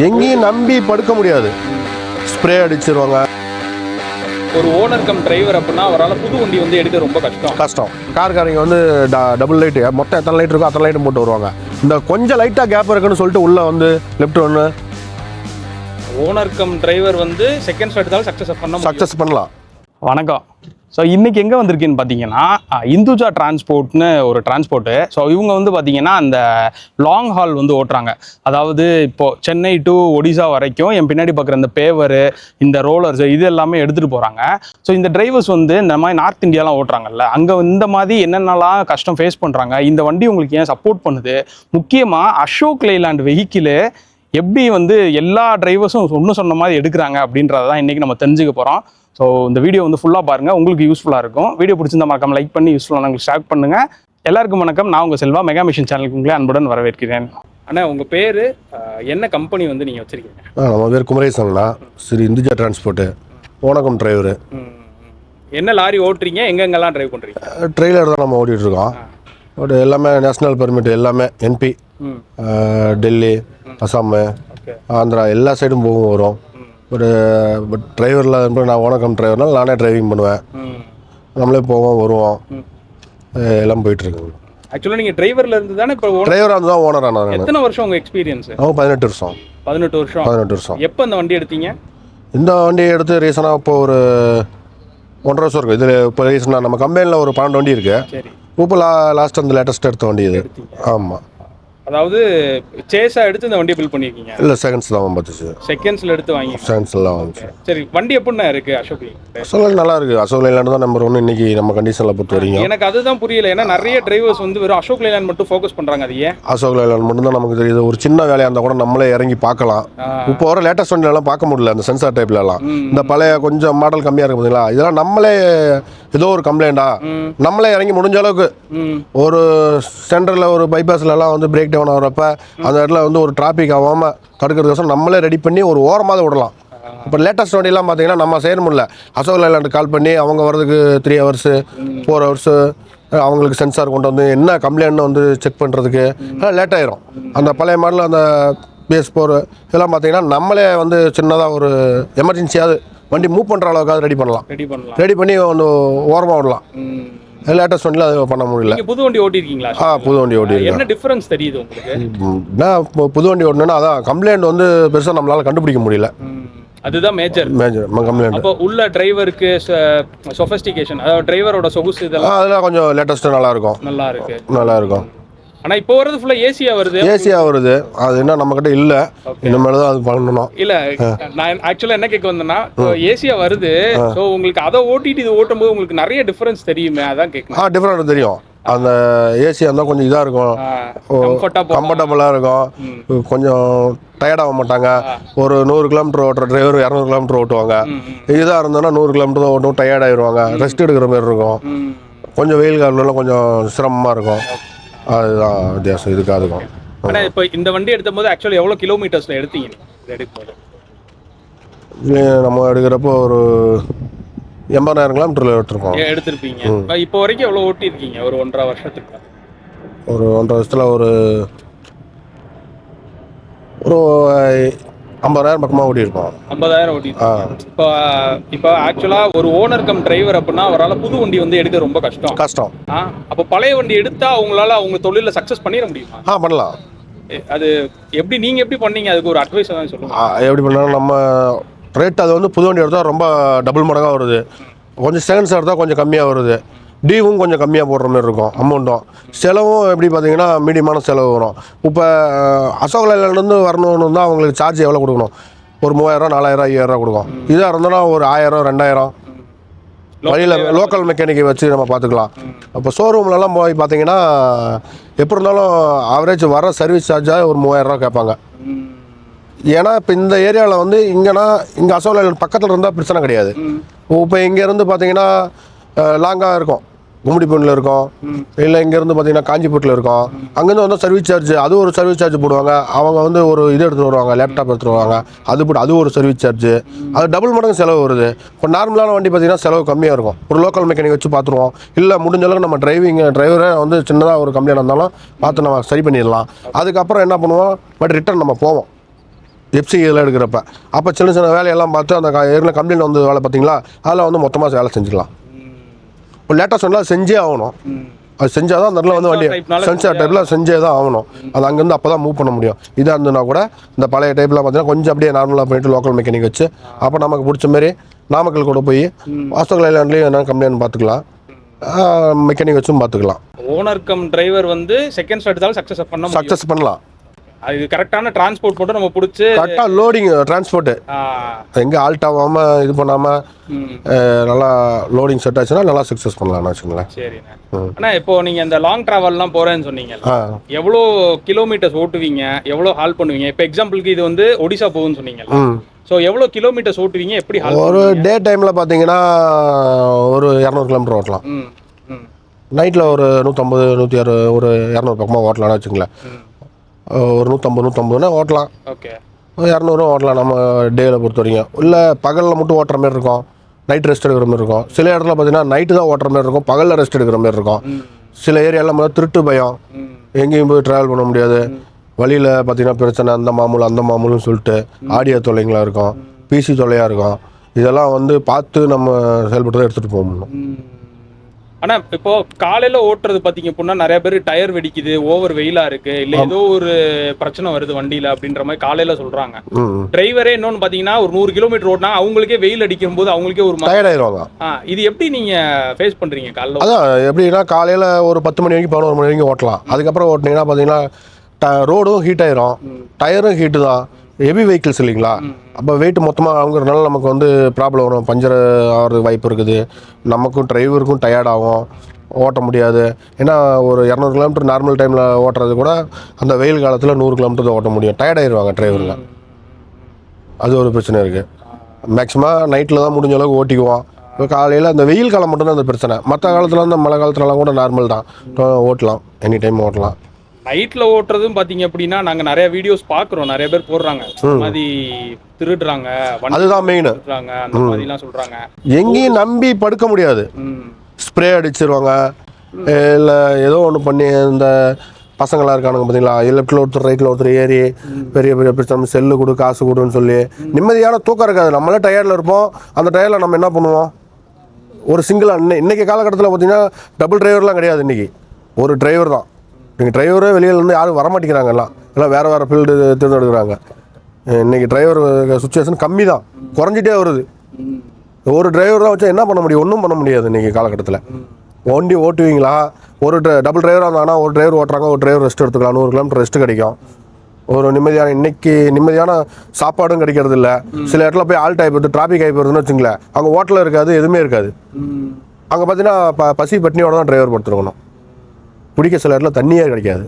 எங்கேயும் நம்பி படுக்க முடியாது. ஸ்ப்ரே அடிச்சிருவாங்க. ஒரு ஓனர் கம் டிரைவர் அப்படின்னா அவரால் புது வண்டி வந்து எடுக்க ரொம்ப கஷ்டம். கார்காரங்க வந்து டபுள் லைட்டு மொத்தம் எத்தனை லைட் இருக்கோ அத்தனை லைட்டு போட்டு வருவாங்க. இந்த கொஞ்சம் லைட்டாக கேப் இருக்குன்னு சொல்லிட்டு உள்ளே வந்து லெஃப்ட் ஒன்று ஓனர் கம் டிரைவர் வந்து செகண்ட்ஸ் எடுத்தாலும் சக்ஸஸ் பண்ணலாம். வணக்கம். ஸோ இன்றைக்கி எங்கே வந்திருக்கேன்னு பார்த்தீங்கன்னா இந்துஜா டிரான்ஸ்போர்ட்னு ஒரு டிரான்ஸ்போர்ட்டு. ஸோ இவங்க வந்து பார்த்தீங்கன்னா அந்த லாங் ஹால் வந்து ஓட்டுறாங்க. அதாவது இப்போது சென்னை டு ஒடிசா வரைக்கும் என் பின்னாடி பார்க்குற இந்த பேவரு, இந்த ரோலர்ஸ் இது எல்லாமே எடுத்துகிட்டு போகிறாங்க. ஸோ இந்த டிரைவர்ஸ் வந்து இந்த மாதிரி நார்த் இந்தியாலாம் ஓட்டுறாங்கல்ல, அங்கே இந்த மாதிரி என்னென்னலாம் கஷ்டம் ஃபேஸ் பண்ணுறாங்க, இந்த வண்டி உங்களுக்கு ஏன் சப்போர்ட் பண்ணுது, முக்கியமாக அசோக் லேலாண்ட் வெஹிக்கிளு எப்படி வந்து எல்லா டிரைவர்ஸும் ஒன்று சொன்ன மாதிரி எடுக்கிறாங்க அப்படின்றத தான் இன்றைக்கி நம்ம தெரிஞ்சுக்க போகிறோம். ஸோ இந்த வீடியோ வந்து ஃபுல்லாக பாருங்கள், உங்களுக்கு யூஸ்ஃபுல்லாக இருக்கும். வீடியோ பிடிச்சிருந்தா மறக்காம லைக் பண்ணி யூஸ்ஃபுல்லாக உங்களுக்கு ஷேர் பண்ணுங்கள். எல்லாருக்கும் வணக்கம். நான் உங்கள் செல்வா, மெகா மிஷன் சேனலுக்கு உங்களே அன்புடன் வரவேற்கிறேன். அண்ணா, உங்கள் பேர் என்ன கம்பெனி வந்து நீங்கள் வச்சுருக்கீங்க? நம்ம பேர் குமரேசன்ண்ணா, ஸ்ரீ இந்துஜா டிரான்ஸ்போர்ட்டு, ஓனகம் டிரைவரு. என்ன லாரி ஓட்டுறீங்க, எங்கெங்கெல்லாம் டிரைவ் பண்ணுறீங்க? ட்ரெய்லர் தான் நம்ம ஓட்டிகிட்ருக்கோம். பட் எல்லாமே நேஷ்னல் பெர்மிட், எல்லாமே என்பி, டெல்லி, அசாம், ஆந்திரா எல்லா சைடும் போகும் வரும். பட் டிரைவரில் நான் ஓனகம் டிரைவர்னால் நானே டிரைவிங் பண்ணுவேன். நம்மளே போவோம் வருவோம், எல்லாம் போயிட்டுருக்கு. ஆக்சுவலாக நீங்கள் டிரைவரில் இருந்து தானே இப்போ டிரைவராக இருந்து தான் ஓனராக நான். எத்தனை வருஷம் உங்கள் எக்ஸ்பீரியன்ஸ்? 18 வருஷம். 18 வருஷம். எப்போ இந்த வண்டி எடுத்தீங்க? இந்த வண்டி எடுத்து ரீசனாக இப்போ ஒரு 1.5 வருஷம் இருக்குது. இதில் இப்போ ரீசனாக நம்ம கம்பெனியில் ஒரு 12 வண்டி இருக்குது. இப்போ லாஸ்ட் அந்த லேட்டஸ்ட் எடுத்த வண்டி இது. ஆமாம். அதாவது சேஸாக எடுத்து இந்த வண்டியை பில் பண்ணியிருக்கீங்க? இல்லை, செகண்ட்ஸ் தான் பார்த்துச்சு. செகண்ட்ஸில் எடுத்து வாங்கி செகண்ட்ஸில் தான் வந்துச்சு. சரி, வண்டி எப்படின்னா இருக்குது? அசோக் நல்லா இருக்குது. அசோக் லேலாண்ட் தான் நம்பர் 1 இன்னைக்கு நம்ம கண்டிஷனில் பொறுத்த வரைக்கும். எனக்கு அதுதான் புரியல. ஏன்னா நிறைய டிரைவர்ஸ் வந்து வெறும் அசோக் லேலாண்ட் மட்டும் ஃபோக்கஸ் பண்ணுறாங்க. அது ஏன்? அசோக் லேலாண்ட் மட்டும் தான் நமக்கு தெரியுது. ஒரு சின்ன வேலையாக இருந்தால் கூட நம்மளே இறங்கி பார்க்கலாம். இப்போ வர லேட்டஸ்ட் வண்டிலெல்லாம் பார்க்க முடியல, அந்த சென்சார் டைப்லலாம். இந்த பழைய கொஞ்சம் மாடல் கம்மியாக இருக்கு பார்த்தீங்களா, இதெல்லாம் நம்மளே ஏதோ ஒரு கம்ப்ளைண்டா நம்மளே இறங்கி முடிஞ்ச அளவுக்கு ஒரு சென்டரில் ஒரு பைபாஸ்லலாம் வந்து பிரேக் டவுன் ஆகிறப்ப அந்த இடத்துல வந்து ஒரு டிராஃபிக் ஆகாமல் தடுக்கிறதுக்கோசரம் நம்மளே ரெடி பண்ணி ஒரு ஓரமாக விடலாம். இப்போ லேட்டஸ்ட் வண்டியெல்லாம் பார்த்தீங்கன்னா நம்ம செய்ய முடியல. அசோக் லேலாண்ட் கால் பண்ணி அவங்க வரதுக்கு 3 hours 4 hours அவங்களுக்கு சென்சார் கொண்டு வந்து என்ன கம்ப்ளைண்ட்னு வந்து செக் பண்ணுறதுக்கு லேட் ஆயிரும். அந்த பழைய மாடல் அந்த PS4 இதெல்லாம் பார்த்தீங்கன்னா நம்மளே வந்து சின்னதாக ஒரு எமர்ஜென்சியாவது வண்டி மூவ் பண்ணுற அளவுக்காவது ரெடி பண்ணி ஒன்று ஓரமாக விடலாம். லேட்டஸ்ட் வண்டியில் அது பண்ண முடியல. புது வண்டி ஓட்டிருக்கீங்களா? புது வண்டி ஓட்டிருக்கேன். என்ன டிஃபரன்ஸ் தெரியுது உங்களுக்கு? என்ன புது வண்டி ஓட்டினா அதான் கம்ப்ளைண்ட் வந்து பெருசாக நம்மளால் கண்டுபிடிக்க முடியல. அதுதான் மேஜர் கம்ப்ளைண்ட். அப்போ உள்ள டிரைவருக்கு சொஃபிஸ்டிகேஷன், அதாவது டிரைவரோட சொகுசு இதெல்லாம் அதெல்லாம் கொஞ்சம் லேட்டஸ்ட்டாக நல்லா இருக்கும். ஆனால் இப்போ வரது ஃபுல்லாக ஏசியாக வருது. அது என்ன நம்மக்கிட்ட இல்லை, இனிமேல் தான் அது பண்ணணும். இல்லை, நான் ஆக்சுவலாக என்ன கேட்க வந்தேன்னா, ஏசியாக வருது. ஸோ உங்களுக்கு அதை ஓட்டிட்டு இது ஓட்டும் போது உங்களுக்கு நிறைய டிஃபரன்ஸ் தெரியுமே, அதான் கேட்கணும். டிஃப்ரெண்ட் தெரியும். அந்த ஏசியாக இருந்தால் கொஞ்சம் இதாக இருக்கும், கம்ஃபர்டபுளாக இருக்கும், கொஞ்சம் டயர்டாக மாட்டாங்க. ஒரு 100 கிலோமீட்டர் ஓட்டுற டிரைவர் 200 கிலோமீட்டர் ஓட்டுவாங்க. இதாக இருந்தோன்னா 100 கிலோமீட்டர் தான் ஓட்டும், டயர்ட் ஆயிடுவாங்க, ரெஸ்ட் எடுக்கிற மாதிரி இருக்கும். கொஞ்சம் வெயில் காலம்லாம் கொஞ்சம் சிரமமாக இருக்கும். அதுதான் வித்தியாசம் இதுக்காக இருக்கும். ஆனால் இப்போ இந்த வண்டி எடுத்த போது ஆக்சுவலி எவ்வளோ கிலோமீட்டர்ஸில் எடுத்தீங்க? நம்ம எடுக்கிறப்போ ஒரு 80,000 கிலோமீட்டரில் எடுத்திருப்பீங்க. இப்போ வரைக்கும் எவ்வளோ ஓட்டியிருக்கீங்க? ஒரு 1.5 வருஷத்துக்கு? ஒரு 1.5 வருஷத்தில் ஒரு 50,000 பக்கமாக ஓட்டியிருக்கோம். 50,000 ஓட்டியிருக்கோம். இப்போ ஆக்சுவலாக ஒரு ஓனர் கம் டிரைவர் அப்படின்னா அவரால் புது வண்டி வந்து எடுக்க ரொம்ப கஷ்டம். அப்போ பழைய வண்டி எடுத்தால் அவங்க தொழிலில் சக்ஸஸ் பண்ணிட முடியுமா? பண்ணலாம். அது எப்படி, நீங்கள் எப்படி பண்ணீங்க? அதுக்கு ஒரு அட்வைஸ் தான் சொல்லுங்கள். எப்படி பண்ணாலும் நம்ம ரேட் அது வந்து புது வண்டி எடுத்தால் ரொம்ப டபுள் மடங்காக வருது. கொஞ்சம் செகண்ட்ஸ் எடுத்தால் கொஞ்சம் கம்மியாக வருது. டியூவும் கொஞ்சம் கம்மியாக போடுற மாதிரி இருக்கும். அமௌண்ட்டும் செலவும் எப்படி பார்த்தீங்கன்னா மீடியமான செலவு வரும். இப்போ அசோக் லேலாண்ட்லேருந்து வரணும்னு தான் அவங்களுக்கு சார்ஜ் எவ்வளோ கொடுக்கணும்? ஒரு 3,000, 4,000, 5,000 கொடுக்கும். இதாக இருந்தோன்னா ஒரு 1,000, 2,000 வழியில் லோக்கல் மெக்கானிக்கை வச்சு நம்ம பார்த்துக்கலாம். அப்போ ஷோரூம்லலாம் போய் பார்த்தீங்கன்னா எப்படி இருந்தாலும் ஆவரேஜ் வர சர்வீஸ் சார்ஜாக ஒரு 3,000 கேட்பாங்க. ஏன்னா இப்போ இந்த ஏரியாவில் வந்து இங்கே அசோக் லேலாண்ட் பக்கத்தில் இருந்தால் பிரச்சனை கிடையாது. இப்போ இங்கேருந்து பார்த்தீங்கன்னா லாங்காக இருக்கும், கும்மிடிப்பூண்டில் இருக்கும், இல்லை இங்கேருந்து பார்த்தீங்கன்னா காஞ்சிபுரத்தில் இருக்கும். அங்கேருந்து வந்தால் சர்வீஸ் சார்ஜ், அது ஒரு சர்வீஸ் சார்ஜ் போடுவாங்க. அவங்க வந்து ஒரு இது எடுத்துகிட்டு வருவாங்க, லேப்டாப் எடுத்துகிட்டு வருவாங்க, அது ஒரு சர்வீஸ் சார்ஜ். அது டபுள் மடங்கு செலவு வருது. இப்போ நார்மலான வண்டி பார்த்தீங்கன்னா செலவு கம்மியாக இருக்கும். ஒரு லோக்கல் மெக்கானிக் வச்சு பார்த்துருவோம். இல்லை முடிஞ்ச அளவுக்கு நம்ம டிரைவரை வந்து சின்னதாக ஒரு கம்ப்ளைண்ட் இருந்தாலும் பார்த்து நம்ம சரி பண்ணிடலாம். அதுக்கப்புறம் என்ன பண்ணுவோம், பட் ரிட்டர்ன் நம்ம போவோம். எஃப்சி இதெல்லாம் எடுக்கிறப்ப அப்போ சின்ன சின்ன வேலையெல்லாம் பார்த்து அந்த ஏற்கனவே கம்பெனியில் வந்து வேலை பார்த்தீங்களா அதில் வந்து மொத்தமாக வேலை செஞ்சுக்கலாம். இப்போ லேட்டஸ்ட் ஒன்றா செஞ்சே ஆகணும். அது செஞ்சால் தான் அந்த இடத்துல வந்து வண்டி சென்சார் டைப்பில் செஞ்சே தான் ஆகணும். அது அங்கேருந்து அப்போ தான் மூவ் பண்ண முடியும். இதாக இருந்ததுன்னா கூட இந்த பழைய டைப்பில் பார்த்தீங்கன்னா கொஞ்சம் அப்படியே நார்மலாக போயிட்டு லோக்கல் மெக்கானிக் வச்சு அப்போ நமக்கு பிடிச்ச மாதிரி நாமக்கல் கூட போய் வாசகல் ஐலாண்ட்லேயும் என்ன கம்ப்ளைண்ட் பார்த்துக்கலாம், மெக்கானிக் வச்சும் பார்த்துக்கலாம். ஓனர் கம் டிரைவர் வந்து செகண்ட்ஸ் எடுத்தாலும் சக்ஸஸ் பண்ணலாம். அது கரெக்டான டிரான்ஸ்போர்ட் மட்டும் நம்ம பிடிச்சி கரெக்டாக லோடிங் டிரான்ஸ்போர்ட்டு எங்கே ஆல்ட் ஆகாமல் இது பண்ணாமல் நல்லா லோடிங் செட் ஆச்சுன்னா நல்லா சக்ஸஸ் பண்ணலாம்னு வச்சுக்கோங்களேன். சரிண்ணே. ஆனால் இப்போ நீங்கள் இந்த லாங் ட்ராவல்லாம் போகிறேன்னு சொன்னீங்க, எவ்வளோ கிலோமீட்டர்ஸ் ஓட்டுவீங்க, எவ்வளோ ஹால் பண்ணுவீங்க? இப்போ எக்ஸாம்பிளுக்கு இது வந்து ஒடிசா போகுதுன்னு சொன்னீங்க. ஸோ எவ்வளோ கிலோமீட்டர்ஸ் ஓட்டுவீங்க, எப்படி ஹால்? ஒரு டே டைமில் பார்த்தீங்கன்னா ஒரு 200 கிலோமீட்டர் ஓட்டலாம். நைட்டில் ஒரு 150 160 ஒரு 200 பக்கமாக ஓட்டலாம்னு வச்சுங்களேன். ஒரு 150 ஓட்டலாம். ஓகே. 200 ஓட்டலாம் நம்ம டேயில் பொறுத்த வரைக்கும். இல்லை பகலில் மட்டும் ஓட்டுற மாதிரி இருக்கும், நைட் ரெஸ்ட் எடுக்கிற மாதிரி இருக்கும். சில இடத்துல பார்த்தீங்கன்னா நைட்டு தான் ஓட்டுற மாதிரி இருக்கும், பகலில் ரெஸ்ட் எடுக்கிற மாதிரி இருக்கும். சில ஏரியாவில் முதல்ல திருட்டு பயம், எங்கேயும் போய் ட்ராவல் பண்ண முடியாது. வழியில் பார்த்தீங்கன்னா பிரச்சனை, அந்த மாமூல்னு சொல்லிட்டு ஆடியோ தொல்லைங்களாக இருக்கும், பிசி தொல்லையாக இருக்கும். இதெல்லாம் வந்து பார்த்து நம்ம செயல்பட்டு எடுத்துகிட்டு போகணும். ஆனால் இப்போ காலையில் ஓட்டுறது பார்த்தீங்க அப்படின்னா நிறைய பேர் டயர் வெடிக்குது, ஓவர் வெயிலாக இருக்குது, இல்லை ஏதோ ஒரு பிரச்சனை வருது வண்டியில் அப்படின்ற மாதிரி காலையில் சொல்கிறாங்க. டிரைவரே இன்னொன்று பார்த்தீங்கன்னா ஒரு 100 கிலோமீட்டர் ஓட்டினா அவங்களுக்கே வெயில் அடிக்கும் போது அவங்களுக்கே ஒரு டயர்ட் ஆயிடுவாங்க. இது எப்படி நீங்கள் ஃபேஸ் பண்ணுறீங்க காலையில்? அதான் எப்படின்னா காலையில் ஒரு 10 மணி வரைக்கும் 11 மணி வரைக்கும் ஓட்டலாம். அதுக்கப்புறம் ஓட்டினீங்கன்னா பார்த்தீங்கன்னா ரோடும் ஹீட் ஆயிரும், டயரும் ஹீட்டு தான். ஹெவி வெஹிக்கிள்ஸ் இல்லைங்களா, அப்போ வெயிட் மொத்தமாக வாங்குறதுனால நமக்கு வந்து ப்ராப்ளம் வரும், பஞ்சர் ஆகிறதுக்கு வாய்ப்பு இருக்குது. நமக்கும் டிரைவருக்கும் டயர்ட் ஆகும், ஓட்ட முடியாது. ஏன்னா ஒரு 200 கிலோமீட்டர் நார்மல் டைமில் ஓட்டுறது கூட அந்த வெயில் காலத்தில் 100 கிலோமீட்டர் தான் ஓட்ட முடியும். டயர்ட் ஆயிடுவாங்க டிரைவருங்க. அது ஒரு பிரச்சனை இருக்குது. மேக்ஸிமம் நைட்டில் தான் முடிஞ்ச அளவுக்கு ஓட்டிக்குவோம். இப்போ காலையில் அந்த வெயில் காலம் மட்டும்தான் அந்த பிரச்சனை. மற்ற காலத்தில் அந்த மழை காலத்துலலாம் கூட நார்மல் தான், ஓட்டலாம், எனி டைம் ஓட்டலாம். நைட்டில் ஓட்டுறதும் பார்த்தீங்க அப்படின்னா நாங்கள் நிறைய வீடியோஸ் பார்க்குறோம், நிறைய பேர் போடுறாங்க, இந்த மாதிரி திருடுறாங்க, அதுதான் மெயின், அந்த மாதிரிலாம் சொல்கிறாங்க. எங்கேயும் நம்பி படுக்க முடியாது. ஸ்ப்ரே அடிச்சிருவாங்க, இல்லை ஏதோ ஒன்று பண்ணி இந்த பசங்களாக இருக்கானுங்க பார்த்தீங்களா, லெஃப்ட்டில் ஒருத்தர் ரைட்டில் ஒருத்தர் ஏறி பெரிய பெரிய பிரச்சனை, செல்லு கொடு காசு கொடுன்னு சொல்லி நிம்மதியான தூக்கம் இருக்காது. நம்மளே டயர்டில் இருப்போம். அந்த டயரில் நம்ம என்ன பண்ணுவோம், ஒரு சிங்கிள் இன்னைக்கு காலகட்டத்தில் பார்த்தீங்கன்னா டபுள் டிரைவர்லாம் கிடையாது. இன்றைக்கி ஒரு டிரைவர் தான். நீங்கள் டிரைவரே வெளியிலேருந்து யாரும் வரமாட்டேங்கிறாங்க, எல்லாம் வேறு ஃபீல்டு தேர்ந்தெடுக்கிறாங்க. இன்றைக்கி டிரைவர் சுச்சுவேஷன் கம்மி தான், குறைஞ்சிட்டே வருது. ஒரு டிரைவர் தான் வச்சா என்ன பண்ண முடியும், ஒன்றும் பண்ண முடியாது. இன்றைக்கி காலகட்டத்தில் வண்டி ஓட்டுவீங்களா, ஒரு டபுள் டிரைவராக இருந்தாங்கன்னா ஒரு டிரைவர் ஓட்டுறாங்க, ஒரு டிரைவர் ரெஸ்ட் எடுத்துக்கலாம், 100 கிலோமீட்டர் ரெஸ்ட் கிடைக்கும். ஒரு நிம்மதியான சாப்பாடும் கிடைக்கிறது இல்லை. சில இடத்துல போய் ஆல்ட் ஆகி போயிட்டு டிராஃபிக் ஆகி போயிருதுன்னு வச்சுங்களேன், அங்கே ஹோட்டலில் இருக்காது, எதுவுமே இருக்காது. அங்கே பார்த்தீங்கன்னா பசி பட்னியோட தான் டிரைவர் படுத்துருக்கணும். குடிக்க சில இடத்துல தண்ணியே கிடைக்காது.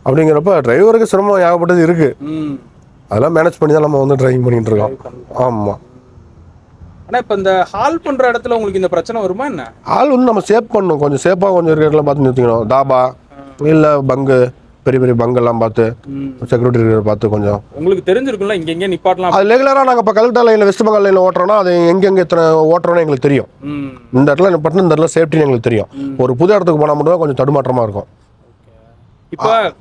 அப்படிங்கிறப்ப டிரைவருக்கு சிரமம் ஏகப்பட்டது இருக்கு. அதெல்லாம் மேனேஜ் பண்ணி தான் நம்ம வந்து டிரைவிங் பண்ணிட்டு இருக்கோம். ஆமாம். ஆனால் இப்போ இந்த ஹால் பண்ணுற இடத்துல உங்களுக்கு இந்த பிரச்சனை வருமா என்ன? ஹால் வந்து நம்ம சேஃப் பண்ணணும், கொஞ்சம் சேஃபாக கொஞ்சம் இருக்கிற இடத்துல பார்த்து நிறுத்திக்கணும். தாபா இல்லை பங்கு, பெரிய பெரிய பங்கெல்லாம் பார்த்து செக்யூரிட்டி இருக்கிற பார்த்து கொஞ்சம் உங்களுக்கு தெரிஞ்சிருக்கும்ல இங்கே எங்கே நிப்பாட்டலாம். அது ரெகுலராக நாங்கள் இப்போ கல்கட்டா லைனில் வெஸ்ட் பெங்கால் லைனில் ஓட்டுறோன்னா அது எங்கெங்கே எத்தனை ஓட்டுறோன்னு எங்களுக்கு தெரியும். இந்த இடத்துல நிப்பாட்டினா இந்த இடத்துல சேஃப்டின்னு எங்களுக்கு தெரியும். ஒரு புது இடத்துக்கு போனால் மட்டும் கொஞ்சம் தடுமாற்றமாக இருக்கும்.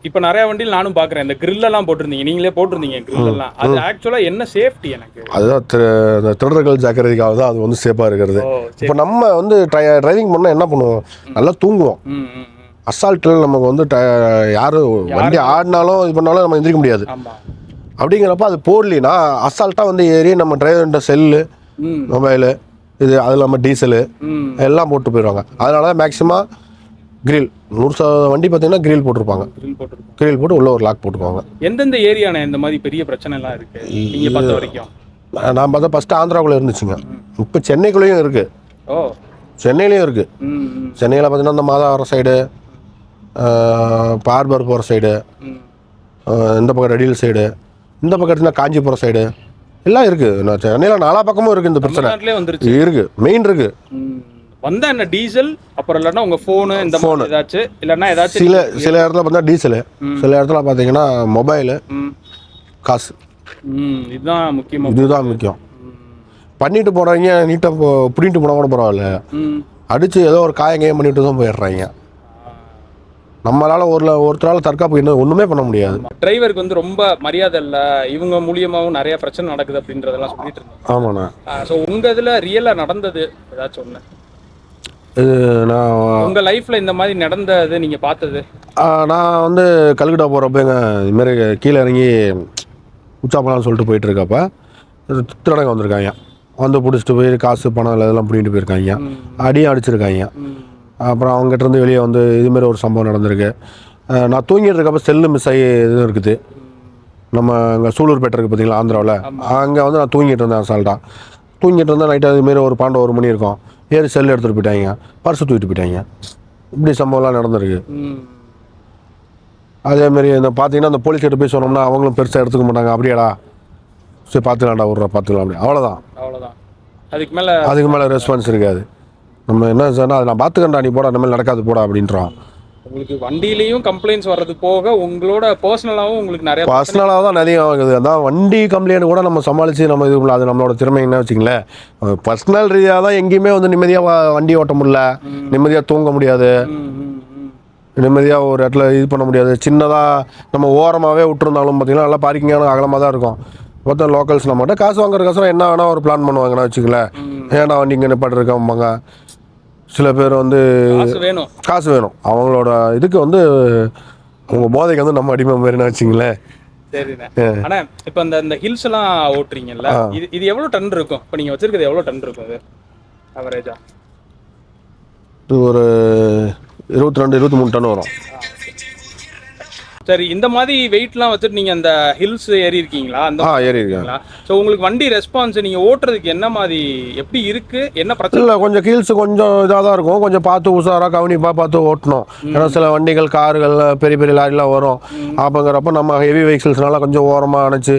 இப்போ நிறைய வண்டியில் நானும் பார்க்குறேன், இந்த கிரில்லாம் போட்டிருந்தீங்க, நீங்களே போட்டிருந்தீங்க கிரில்லாம். அது ஆக்சுவலாக என்ன சேஃப்டி எனக்கு? அதுதான் இந்த திருடர்கள் ஜாக்கிரதைக்காக தான் அது வந்து சேஃபாக இருக்கிறது. இப்போ நம்ம வந்து டிரைவிங் பண்ணால் என்ன பண்ணுவோம், நல்லா தூங்குவோம். அசால்ட்டில் நமக்கு வந்து யாரும் வண்டி ஆடினாலும் இது பண்ணாலும் நம்ம எந்திரிக்க முடியாது. அப்படிங்கிறப்ப அது போடலினா அசால்ட்டாக வந்து ஏறி நம்ம டிரைவர்கிட்ட செல்லு, மொபைலு, இது அது இல்லாமல் டீசலு எல்லாம் போட்டு போயிடுவாங்க. அதனால தான் மேக்ஸிமம் கிரில் 100% வண்டி பார்த்தீங்கன்னா கிரில் போட்டிருப்பாங்க. கிரில் போட்டு உள்ள ஒரு லாக் போட்டுக்குவாங்க. எந்தெந்த ஏரியானே இந்த மாதிரி பெரிய பிரச்சனை எல்லாம் இருக்கு நீங்கள் பார்த்த வரைக்கும்? நான் பார்த்தா ஃபஸ்ட்டு ஆந்திராவுக்குள்ளே இருந்துச்சுங்க, இப்போ சென்னைக்குள்ளேயும் இருக்குது. சென்னையிலையும் இருக்குது. சென்னையில் பார்த்தீங்கன்னா இந்த மாதாவரம் சைடு, பார்பர் போகிற சைடு, இந்த பக்கம் ரெடியில் சைடு, இந்த பக்கம் எடுத்துனா காஞ்சிபுரம் சைடு எல்லாம் இருக்குது. சென்னையில் 4 பக்கமும் இருக்குது. இந்த பிரச்சனை இருக்குது, மெயின் இருக்குது. வந்தா என்ன டீசல், அப்புறம் இல்லைன்னா உங்கள் ஃபோனு, இந்த ஃபோனு ஏதாச்சும் இல்லைன்னா ஏதாச்சும் சில இடத்துல பார்த்தா டீசலு, சில இடத்துல பார்த்தீங்கன்னா மொபைலு, காசு. இதுதான் முக்கியம். இதுதான் முக்கியம். பண்ணிட்டு போகிறவங்க நீட்டாக பிடிட்டு போனால் கூட பரவாயில்ல, அடித்து ஏதோ ஒரு காயங்காயம் பண்ணிட்டு தான் போயிடுறாங்க. நம்மளால் ஒருத்தரால் தற்காப்பு என்ன ஒன்றுமே பண்ண முடியாது. டிரைவருக்கு வந்து ரொம்ப மரியாதை இல்லை, இவங்க மூலியமாகவும் நிறைய பிரச்சனை நடக்குது அப்படின்றதெல்லாம் சொல்லிட்டு இருந்தேன். ஆமாண்ணா. ஸோ உங்கள் இதில் ரியலாக நடந்தது ஏதாச்சும் ஒன்று இது நான் உங்கள் லைஃப்பில் இந்த மாதிரி நடந்தது நீங்கள் பார்த்தது? நான் வந்து கல்கட்டா போகிறப்ப இதுமாரி கீழே இறங்கி உச்சாப்பலாம்னு சொல்லிட்டு போயிட்டு இருக்கப்ப திருடங்க வந்திருக்காங்க. வந்து பிடிச்சிட்டு போய் காசு பணம் இதெல்லாம் பிடிக்கிட்டு போயிருக்காங்க. அடியும் அடிச்சிருக்காங்க. அப்புறம் அவங்ககிட்ட இருந்து வெளியே வந்து இதுமாரி ஒரு சம்பவம் நடந்திருக்கு. நான் தூங்கிட்டு இருக்கப்ப செல்லு மிஸ் ஆகி இதுவும் இருக்குது. நம்ம இங்கே சூலூர்பேட்டை இருக்குது பார்த்தீங்களா, ஆந்திராவில். அங்கே வந்து நான் தூங்கிட்டு இருந்தேன். அசால்ட்டாக தூங்கிட்டு இருந்தேன். நைட்டு அதுமாரி ஒரு 1 மணி இருக்கும். ஏறி செல்லு எடுத்துகிட்டு போயிட்டாங்க, பர்ஸு தூக்கிட்டு போயிட்டாங்க. இப்படி சம்பவம்லாம் நடந்திருக்கு. அதேமாரி இந்த பார்த்தீங்கன்னா அந்த போலீஸ்கிட்ட போய் சொன்னோம்னா அவங்களும் பெருசாக எடுத்துக்க மாட்டாங்க. அப்படியாடா சரி பார்த்துக்கலாம்டா பார்த்துக்கலாம் அப்படி அவ்வளோதான். அதுக்கு மேலே ரெஸ்பான்ஸ் இருக்காது. நம்ம என்ன சொன்னால் அதை நான் பார்த்துக்கண்டா, நீ போடா, இனிமேல் நடக்காது போடா அப்படின்றோம். உங்களுக்கு வண்டியிலையும் கம்ப்ளைண்ட்ஸ் வர்றது போக உங்களோட பர்சனலாகவும் உங்களுக்கு பர்சனலாக தான் நிறைய ஆகுது. அதான் வண்டி கம்ப்ளைண்ட் கூட நம்ம சமாளித்து நம்ம இது பண்ணல. அது நம்மளோட திறமை என்ன வச்சுங்களேன். பர்சனல் ரீதியாக தான் எங்கேயுமே வந்து நிம்மதியாக வண்டி ஓட்ட முடியல, நிம்மதியாக தூங்க முடியாது, நிம்மதியாக ஒரு இடத்துல இது பண்ண முடியாது. சின்னதாக நம்ம ஓரமாகவே விட்டுருந்தாலும் பார்த்தீங்கன்னா நல்லா பார்க்கிங்கான அகலமாக தான் இருக்கும். மொத்தம் லோக்கல்ஸ் நம்மகிட்ட காசு வாங்குறதுக்கோசரம் என்ன வேணால் ஒரு பிளான் பண்ணுவாங்கன்னு வச்சுக்கலேன். ஏன்னா வண்டி இங்கே நிப்பாட்டிருக்காம்பாங்க. சில பேர் வந்து காசு வேணும் அவங்களோட இதுக்கு வந்து அவங்க போதைக்கு வந்து நம்ம அடிமை மாதிரின்னு வச்சுங்களேன். சரிண்ணே. ஆனா இப்போ இந்த ஹில்ஸ் எல்லாம் ஓட்டுறீங்கல்ல, இது எவ்வளவு டன் இருக்கும்? இப்போ நீங்க வச்சிருக்கிறது எவ்வளவு டன் இருக்கும்? அது அவரேஜா இது ஒரு 22-23 டன் வரும். சரி, இந்த மாதிரி வெயிட்லாம் வச்சுட்டு நீங்கள் அந்த ஹில்ஸ் ஏறி இருக்கீங்களா? ஏறி இருக்கீங்களா? ஸோ உங்களுக்கு வண்டி ரெஸ்பான்ஸ் நீங்கள் ஓட்டுறதுக்கு என்ன மாதிரி எப்படி இருக்குது? என்ன பிரச்சனை? இல்லை, கொஞ்சம் ஹில்ஸ் கொஞ்சம் இதாக தான் இருக்கும். கொஞ்சம் பார்த்து உஷாராக கவனிப்பாக பார்த்து ஓட்டணும். ஏன்னா சில வண்டிகள் கார்கள் பெரிய பெரிய லாரிலாம் வரும். அப்போங்கிறப்ப நம்ம ஹெவி வெஹிக்கிள்ஸ்னால கொஞ்சம் ஓரமாக அணைச்சி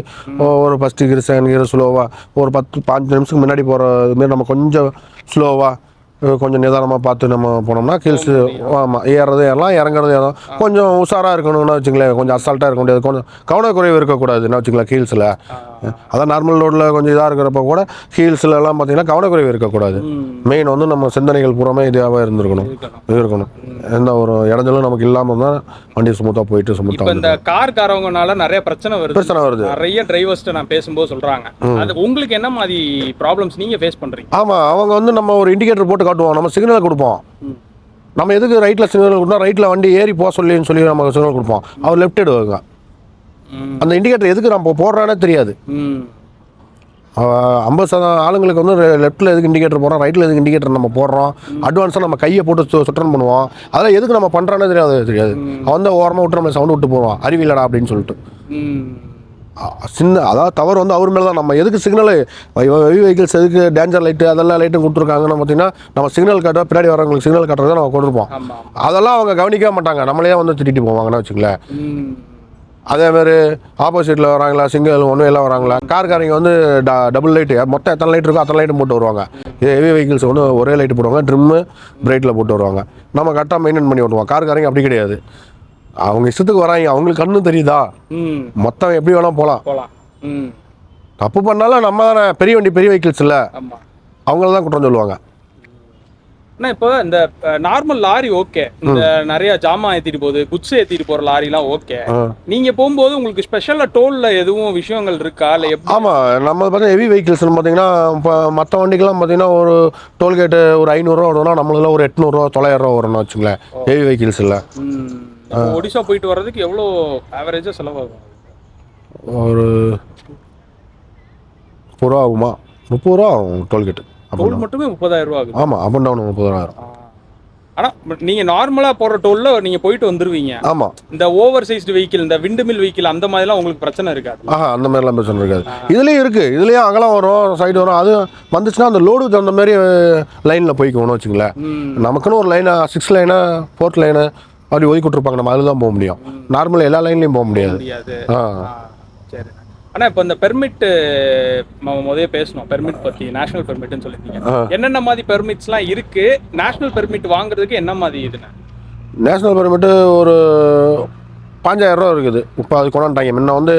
ஒரு ஃபஸ்ட்டு கியர் செகண்ட் கியர் ஸ்லோவாக ஒரு 10-15 நிமிஷத்துக்கு முன்னாடி போகிற இதுமாரி நம்ம கொஞ்சம் ஸ்லோவாக கொஞ்சம் நிதானமாக பார்த்து நம்ம போனோம்னா ஹில்ஸு ஏறுறது ஏறலாம், இறங்குறது ஏறலாம். கொஞ்சம் உஷாராக இருக்கணும்னு வச்சுங்களேன். கொஞ்சம் அசால்ட்டாக இருக்க முடியாது. கொஞ்சம் கவனக்குறைவு இருக்கக்கூடாதுன்னு வச்சுக்கலாம் ஹீல்ஸில். அதான் நார்மல் ரோட்டில் கொஞ்சம் இதாக இருக்கிறப்ப கூட ஹீல்ஸ்லலாம் பார்த்தீங்கன்னா கவனக்குறைவு இருக்கக்கூடாது. மெயின் வந்து நம்ம சிந்தனைகள் பூராமே இதாகவே இருக்கணும். எந்த ஒரு இடைஞ்சலும் நமக்கு இல்லாமல் தான் வண்டி ஸ்மூத்தாக போயிட்டு ஸ்மூத்தாக. இந்த காரவங்கனால நிறைய பிரச்சனை வருது. நிறைய டிரைவர்ஸ்ட்டு நான் பேசும்போது சொல்கிறாங்க. அது உங்களுக்கு என்ன மாதிரி ப்ராப்ளம்ஸ் நீங்கள் ஃபேஸ் பண்ணுறீங்க? ஆமாம், அவங்க வந்து நம்ம ஒரு இண்டிகேட்டர் போட்டு காட்டுவோம், நம்ம சிக்னல் கொடுப்போம். நம்ம எதுக்கு ரைட்டில் சிக்னல் கொடுத்தோம், ரைட்டில் வண்டி ஏறி போக சொல்லி நம்ம சிக்னல் கொடுப்போம். அவர் லெஃப்ட் எடுவாங்க. அந்த இண்டிகேட்டர் எதுக்கு நம்ம போடுறானே தெரியாது. 50% ஆளுங்களுக்கு வந்து லெஃப்ட்டில் எதுக்கு இண்டிகேட்டர் போடுறோம், ரைட்டில் எதுக்கு இண்டிகேட்டர் நம்ம போடுறோம், அட்வான்ஸாக நம்ம கையை போட்டு சுட்டன் பண்ணுவோம். அதெல்லாம் எதுக்கு நம்ம பண்ணுறானே தெரியாது. அவன் வந்து ஓரமாக விட்டு நம்ம சவுண்டு விட்டு போடுவான், அறிவில்லடா அப்படின்னு சொல்லிட்டு. அதாவது தவறு வந்து அவர் மேலே தான். நம்ம எதுக்கு சிக்னலு வெஹிக்கிள்ஸ் எதுக்கு டேஞ்சர் லைட்டு அதெல்லாம் லைட்டும் கொடுத்துருக்காங்கன்னு பார்த்தீங்கன்னா நம்ம சிக்னல் காட்ட பின்னாடி வரவங்களுக்கு சிக்னல் காட்டுறதை நம்ம கொடுப்போம். அதெல்லாம் அவங்க கவனிக்க மாட்டாங்க, நம்மளே வந்து திட்டிட்டு போவாங்கன்னு வச்சுங்களேன். அதேமாதிரி ஆப்போசிட்டில் வராங்களா, சிங்கிள் ஒன்று எல்லாம் வராங்களா, கார்காரங்க வந்து டபுள் லைட்டு மொத்தம் எத்தனை லைட் இருக்கோ அத்தனை லைட்டும் போட்டு வருவாங்க. ஹெவி வெஹிக்கிள்ஸ் வந்து ஒரே லைட்டு போடுவாங்க, ட்ரிம்மு பிரைட்டில் போட்டு வருவாங்க. நம்ம கரெக்டாக மெயின்டைன் பண்ணி ஓட்டுவோம். கார்காரங்க அப்படி கிடையாது. அவங்க இஷ்டத்துக்கு வராங்க, அவங்களுக்கு கண்ணு தெரியுதா, மொத்தம் எப்படி வேணால் போகலாம். தப்பு பண்ணாலும் நம்ம தானே பெரிய வண்டி பெரிய வெஹிக்கிள்ஸ் இல்லை, அவங்கள தான் குற்றம் சொல்லுவாங்க. ஆனால் இப்போ இந்த நார்மல் லாரி ஓகே, இந்த நிறைய ஜாமான் ஏற்றிட்டு போகுது, குட்ஸ் ஏற்றிட்டு போகிற லாரிலாம் ஓகே. நீங்கள் போகும்போது உங்களுக்கு ஸ்பெஷலாக டோலில் எதுவும் விஷயங்கள் இருக்கா இல்லை? ஆமாம், நம்ம பார்த்தீங்கன்னா ஹெவி வெஹிக்கிள்ஸ்னு பார்த்தீங்கன்னா இப்போ மற்ற வண்டிக்கெலாம் பார்த்தீங்கன்னா ஒரு டோல்கேட்டு ஒரு 500 வருதுன்னா நம்மளுக்கு ஒரு 800 900 வரும்னு வச்சுங்களேன் ஹெவி வெஹிக்கிள்ஸ் இல்லை. ஒடிசா போயிட்டு வர்றதுக்கு எவ்வளோ ஆவரேஜாக செலவாகும்? ஒரு 30 ரூபா ஆகுமா? 30 ரூபா ஆகும் டோல்கேட்டு. டோல் மட்டுமே 30,000 ரூபா ஆகுது. ஆமாம், அப் அண்ட் டவுன் 30,000. ஆனால் நீங்கள் நார்மலாக போகிற டோலில் நீங்கள் போயிட்டு வந்துடுவீங்க. ஆமாம், இந்த ஓவர் சைஸ்டு வெஹிக்கிள், இந்த விண்டு மில் வெஹிக்கிள் அந்த மாதிரிலாம் உங்களுக்கு பிரச்சனை இருக்காது? அந்த மாதிரிலாம் பிரச்சனை இருக்காது. இதுலேயும் இருக்குது, இதுலேயும் அகலம் வரும், சைடு வரும். அது வந்துச்சுன்னா அந்த லோடு தகுந்த மாதிரி லைனில் போய்க்கணும்னு வச்சுங்களேன். நமக்குன்னு ஒரு லைனா 6 லைனா 4 லைனு அப்படி ஒதுக்கி விட்ருப்பாங்க. நம்ம அதில் தான் போக முடியும். நார்மலாக எல்லா லைன்லையும் போக முடியாது. சரி. ஆனால் இப்போ இந்த பெர்மிட்டு நம்ம முதல்ல பேசணும், பெர்மிட் பற்றி. நேஷனல் பெர்மிட்னு சொல்லியிருக்கீங்க. என்னென்ன மாதிரி பெர்மிட்ஸ்லாம் இருக்குது? நேஷனல் பெர்மிட் வாங்குறதுக்கு என்ன மாதிரி இதுண்ணே? நேஷனல் பெர்மிட்டு ஒரு 5,000 ரூபா இருக்குது இப்போ. அது கொண்டாண்டாங்க. முன்ன வந்து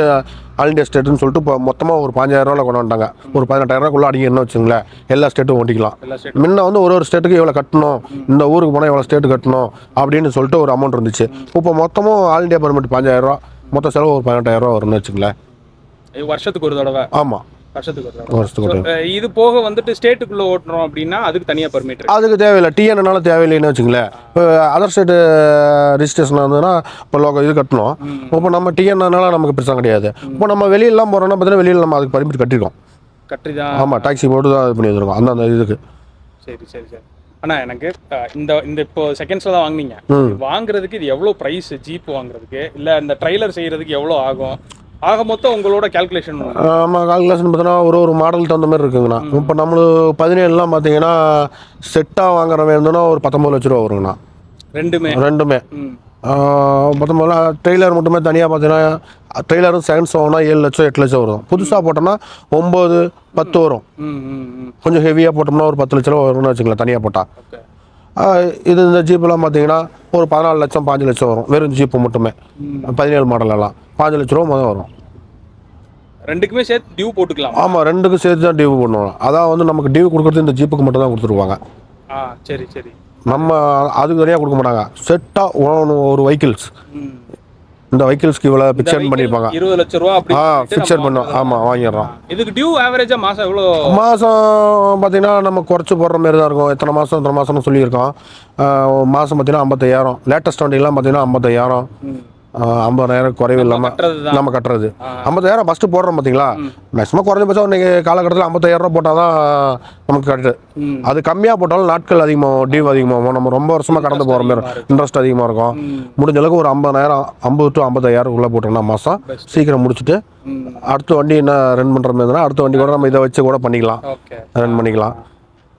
ஆல் இண்டியா ஸ்டேட்டுன்னு சொல்லிட்டு இப்போ மொத்தமாக ஒரு 5,000 ரூபாவில் கொண்டாண்டாங்க. ஒரு 18,000 ரூபாய்க்குள்ளே அடிக்கணும்னு வச்சுங்களேன், எல்லா ஸ்டேட்டும் ஓட்டிக்கலாம். முன்ன வந்து ஒரு ஸ்டேட்டுக்கு இவ்வளோ கட்டணும், இந்த ஊருக்கு போனால் இவ்வளோ ஸ்டேட்டு கட்டணும் அப்படின்னு சொல்லிட்டு ஒரு அமௌண்ட் இருந்துச்சு. இப்போ மொத்தமும் ஆல் இண்டியா பர்மிட் 5,000 ரூபா, மொத்த செலவு ஒரு 18,000 ரூபா வரும்னு வச்சுங்களேன். வருஷத்துக்கு ஒரு தடவை? ஆமாம், வருஷத்துக்கு ஒரு தடவை. வருஷத்துக்கு. இது போக வந்துட்டு ஸ்டேட்டுக்குள்ள ஓட்டுறோம் அப்படின்னா அதுக்கு தனியாக பர்மிட்? அதுக்கு தேவையில்லை. டிஎன்னால தேவையில்லைன்னு வச்சுங்களேன். இப்போ அதர் ஸ்டேட்டு ரிஜிஸ்ட்ரேஷன் இருந்ததுன்னா இப்போ இது கட்டணும். இப்போ நம்ம டிஎன்னால நமக்கு பிரச்சனை கிடையாது. இப்போ நம்ம வெளியிலாம் போகிறோம்னா பார்த்தீங்கன்னா வெளியில் நம்ம அதுக்கு பர்மிட் கட்டிருக்கோம். கட்டிதான்? ஆமாம், டாக்ஸி போட்டு தான் இது பண்ணி வச்சுருக்கோம் அந்த இதுக்கு. சரி சரி சரி. அண்ணா எனக்கு இந்த இப்போ செகண்ட்ஸில் தான் வாங்கினீங்க, வாங்குறதுக்கு இது எவ்வளோ ப்ரைஸ்? ஜீப் வாங்குறதுக்கு இல்லை இந்த ட்ரைலர் செய்கிறதுக்கு எவ்வளோ ஆகும்? ஆக மொத்தம் உங்களோட கேல்குலேஷன்? ஆமாம், கால்குலேஷன் பார்த்தோன்னா ஒரு மாடல் தகுந்த மாதிரி இருக்குங்கண்ணா. இப்போ நம்மளுக்கு 17 பார்த்தீங்கன்னா செட்டாக வாங்குற மாதிரி இருந்தோன்னா ஒரு 19 லட்ச ரூபா வருங்கண்ணா. ரெண்டுமே 19. ட்ரெய்லர் மட்டுமே தனியாக பார்த்தீங்கன்னா ட்ரெய்லரும் செகண்ட்ஸ் வாங்கினா 7 லட்சம் 8 லட்சம் வரும். புதுசாக போட்டோம்னா 9 10 வரும். கொஞ்சம் ஹெவியாக போட்டோம்னா ஒரு 10 லட்ச ரூபா வரும்னு வச்சுக்கலாம் தனியாக போட்டால். இது இந்த ஜீப்பெல்லாம் பார்த்தீங்கன்னா ஒரு 14 லட்சம் 5 லட்சம் வரும். வெறும் ஜீப்பு மட்டுமே 17 மாடலெல்லாம் 5 லட்ச ரூபா முதல் வரும். ரெண்டுக்குமே சேர்த்து டியூ போட்டுக்கலாம்? ஆமாம், ரெண்டுக்கும் சேர்த்து தான் டியூ பண்ணுவோம். அதான் வந்து நமக்கு டியூ கொடுக்குறது இந்த ஜீப்புக்கு மட்டும் தான் கொடுத்துருவாங்க. சரி சரி. நம்ம அதுக்கு தனியாக கொடுக்க மாட்டாங்க. செட்டாக ஒரு வெஹிக்கிள்ஸ், இந்த வெஹிக்கிள்ஸ்க்கு இவ்வளோ ஃபிக்ஸட் பண்ணியிருப்பாங்க. 20 லட்ச ரூபா அப்படி ஃபிக்ஸட் பண்ணுவோம். ஆமாம், வாங்கிடுறோம். இதுக்கு டியூ ஆவரேஜாக மாதம் எவ்வளோ? மாதம் பார்த்தீங்கன்னா நம்ம குறைச்சி போடுற மாதிரி தான் இருக்கும். எத்தனை மாதம்னு சொல்லியிருக்கோம். மாதம் பார்த்தீங்கன்னா 55,000. லேட்டஸ்ட் வண்டிலாம் பார்த்தீங்கன்னா 55,000, 50,000 குறைவு இல்லாமல் நம்ம கட்டுறது. 50,000 ஃபஸ்ட்டு போடுறோம் பார்த்தீங்களா. மேக்ஸிமம் குறைஞ்சபட்சம் இன்றைக்கி காலகட்டத்தில் 50,000 ரூபா போட்டால் தான் நமக்கு கட்டு. அது கம்மியாக போட்டாலும் நாட்கள் அதிகமாகும், டியூ அதிகமாகும். நம்ம ரொம்ப வருஷமாக கடந்து போகிற மாதிரி இன்ட்ரெஸ்ட் அதிகமாக இருக்கும். முடிஞ்ச அளவுக்கு ஒரு 50,000, 50 to 55,000 உள்ளே போட்டோம்னா மாதம் சீக்கிரம் முடிச்சுட்டு அடுத்த வண்டி என்ன ரன் பண்ணுற மாதிரி இருந்தால் அடுத்த வண்டி கூட நம்ம இதை வச்சு கூட பண்ணிக்கலாம், ரன் பண்ணிக்கலாம்.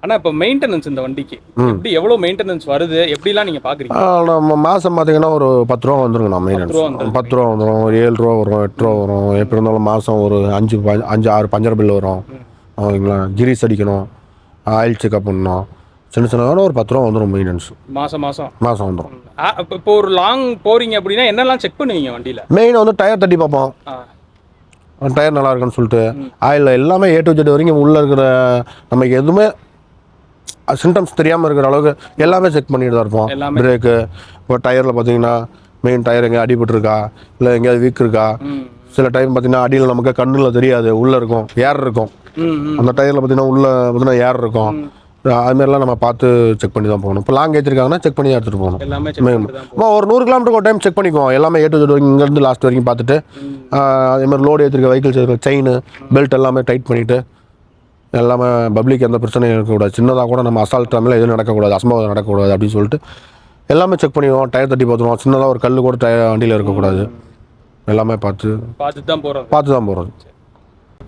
ஆனால் இப்போ மெயின்டெனன்ஸ் இந்த வண்டிக்கு எப்படி எவ்வளோ மெயின்டெனன்ஸ் வருது, எப்படிலாம் நீங்கள் பார்க்குறீங்க? நம்ம மாதம் பார்த்தீங்கன்னா ஒரு 10 ரூபா வந்துருங்கண்ணா. மெயின்டெனன்ஸ் 10 ரூபா வந்துடும், ஒரு 7 ரூபா வரும், 8 ரூபா வரும். எப்படி இருந்தாலும் மாதம் ஒரு 5-6 பஞ்சர் பில் வரும். ஓகேங்களா. கிரீஸ் அடிக்கணும், ஆயில் செக்அப் பண்ணணும், சின்ன ஒரு 10 ரூபா வந்துடும் மெயின்டெனன்ஸ். மாதம் வந்துடும். இப்போ ஒரு லாங் போகிறீங்க அப்படின்னா என்னெல்லாம் செக் பண்ணுவீங்க வண்டியில்? மெயின் வந்து டயர் தட்டி பார்ப்போம், டயர் நல்லா இருக்குன்னு சொல்லிட்டு. ஆயில் எல்லாமே A to Z வரைக்கும் உள்ளே இருக்கிற நமக்கு எதுவுமே சிம்டம்ஸ் தெரியாமல் இருக்கிற அளவுக்கு எல்லாமே செக் பண்ணிட்டு தான் இருப்போம். பிரேக்கு, இப்போ டயரில் பார்த்தீங்கன்னா மெயின் டயர் எங்கே அடிபட்டுருக்கா, இல்லை எங்கேயாவது வீக் இருக்கா. சில டைம் பார்த்தீங்கன்னா அடியில் நமக்கு கண்ணில் தெரியாது, உள்ளே இருக்கும் ஏர் இருக்கும். அந்த டயரில் பார்த்தீங்கன்னா உள்ளே பார்த்தீங்கன்னா ஏர் இருக்கும். அதுமாரிலாம் நம்ம பார்த்து செக் பண்ணி தான் போகணும். இப்போ லாங் ஏற்றிருக்காங்கன்னா செக் பண்ணி எடுத்துகிட்டு போகணும். ஒரு 100 கிலோமீட்டருக்கு ஒரு டைம் செக் பண்ணிக்குவோம். எல்லாமே A to Z வரைக்கும் இங்கேருந்து லாஸ்ட் வரைக்கும் பார்த்துட்டு, அதேமாதிரி லோடு ஏற்றிருக்க வெஹிக்கிள்ஸ் இருக்கிற செயின் பெல்ட் எல்லாமே டைட் பண்ணிவிட்டு, எல்லாமே பப்ளிக் எந்த பிரச்சனையும் இருக்கக்கூடாது. சின்னதாக கூட நம்ம அசால்ட் டைமில் எதுவும் நடக்கக்கூடாது, அசம்பாவிதம் நடக்கக்கூடாது அப்படின்னு சொல்லிட்டு எல்லாமே செக் பண்ணிடுவோம். டயர் தட்டி பார்த்துருவோம். சின்னதாக ஒரு கல் கூட வண்டியில் இருக்கக்கூடாது. எல்லாமே பார்த்து தான் போகிறது.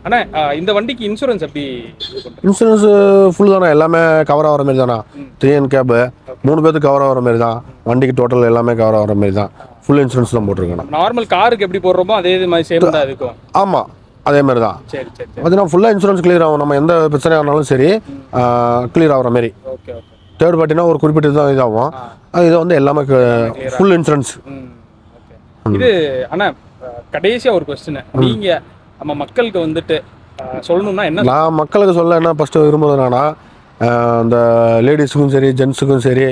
ஆனால் இந்த வண்டிக்கு இன்சூரன்ஸ் எப்படி? இன்சூரன்ஸ் ஃபுல் தானே, எல்லாமே கவர் ஆகிற மாதிரி தானே. 3N கேபு 3 பேருக்கு கவர் ஆகிற மாதிரி தான். வண்டிக்கு டோட்டல் எல்லாமே கவர் ஆகிற மாதிரி தான். ஃபுல் இன்சூரன்ஸ் தான் போட்டிருக்கேன். நார்மல் காருக்கு எப்படி போடுறோமோ அதே மாதிரி சேம் தான் இருக்கும்? ஆமாம், அதே மாதிரி தான். பார்த்தீங்கன்னா ஃபுல்லாக இன்சூரன்ஸ் கிளியர் ஆகும். நம்ம எந்த பிரச்சனையாக இருந்தாலும் சரி கிளியர் ஆகிற மாதிரி. தேர்ட் பார்ட்டினா ஒரு குறிப்பிட்ட தான் இதாகும். இது வந்து எல்லாமே ஃபுல் இன்சூரன்ஸ். இது ஆனால் கடைசியாக ஒரு கொஸ்டின், நீங்கள் நம்ம மக்களுக்கு வந்துட்டு சொல்லணும்னா என்ன? நான் மக்களுக்கு சொல்ல என்ன ஃபஸ்ட்டு விரும்புகிறேன்னா, அந்த லேடிஸுக்கும் சரி ஜென்ஸுக்கும் சரி,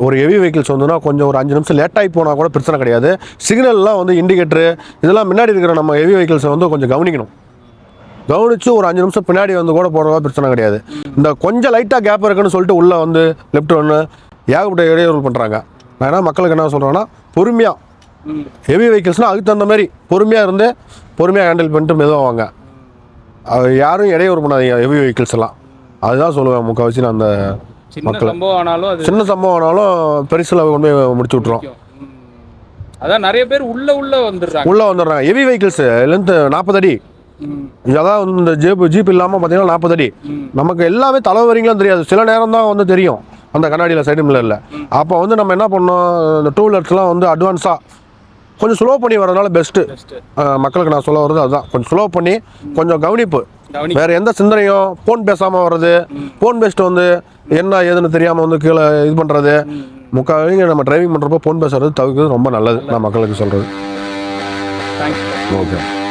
ஒரு ஹெவி வெஹிக்கிள்ஸ் வந்துன்னா கொஞ்சம் ஒரு 5 நிமிஷம் லேட்டாகி போனால் கூட பிரச்சனை கிடையாது. சிக்னல்லாம் வந்து இண்டிகேட்டரு இதெல்லாம் முன்னாடி இருக்கிற நம்ம ஹெவி வெஹிக்கிள்ஸை வந்து கொஞ்சம் கவனிக்கணும். கவனித்து ஒரு 5 நிமிஷம் பின்னாடி வந்து கூட போகிறதா பிரச்சனை கிடையாது. இந்த கொஞ்சம் லைட்டாக கேப் இருக்குன்னு சொல்லிட்டு உள்ளே வந்து லெஃப்ட் ஒன்று ஏகப்பட்ட இடையூறு பண்ணுறாங்க. நான் என்ன மக்களுக்கு என்ன சொல்கிறேன்னா, பொறுமையாக ஹெவி வெஹிக்கிள்ஸ்னால் அதுக்கு தகுந்த மாதிரி பொறுமையாக இருந்து பொறுமையாக ஹேண்டில் பண்ணிட்டு மெதுவாக வாங்க. யாரும் இடையூறு பண்ணாதீங்க ஹெவி வெஹிக்கிள்ஸ் எல்லாம். அதுதான் சொல்லுவேன் முக்கால்வாசி. நான் அந்த மக்கள் சின்ன சம்பவம் ஆனாலும் பெருசில் கொண்டு போய் முடிச்சு விட்ருவோம். அதான் நிறைய பேர் உள்ளே வந்துடுறாங்க. ஹெவி வெஹிக்கிள்ஸ் லென்த்து 40 அடி. அதான் இந்த ஜீப் இல்லாமல் பார்த்தீங்கன்னா 40 அடி. நமக்கு எல்லாமே தலைவரிங்களாம் தெரியாது. சில நேரம் தான் வந்து தெரியும் அந்த கண்ணாடியில் சைடு மில்லரில். அப்போ வந்து நம்ம என்ன பண்ணோம், இந்த 2 வீலர்ஸ்லாம் வந்து அட்வான்ஸாக கொஞ்சம் ஸ்லோ பண்ணி வரதுனால பெஸ்ட்டு. மக்களுக்கு நான் சொல்ல வர்றது அதுதான், கொஞ்சம் ஸ்லோ பண்ணி கொஞ்சம் கவனிப்பு. வேறு எந்த சிந்தனையும் ஃபோன் பேசாமல் வர்றது, ஃபோன் பேசிட்டு வந்து என்ன ஏதுன்னு தெரியாமல் வந்து கீழே இது பண்ணுறது, முக்கால் நம்ம டிரைவிங் பண்ணுறப்போ ஃபோன் பேசுறது தவிர்க்கிறது ரொம்ப நல்லது நான் மக்களுக்கு சொல்கிறது. தேங்க்ஸ். ஓகே.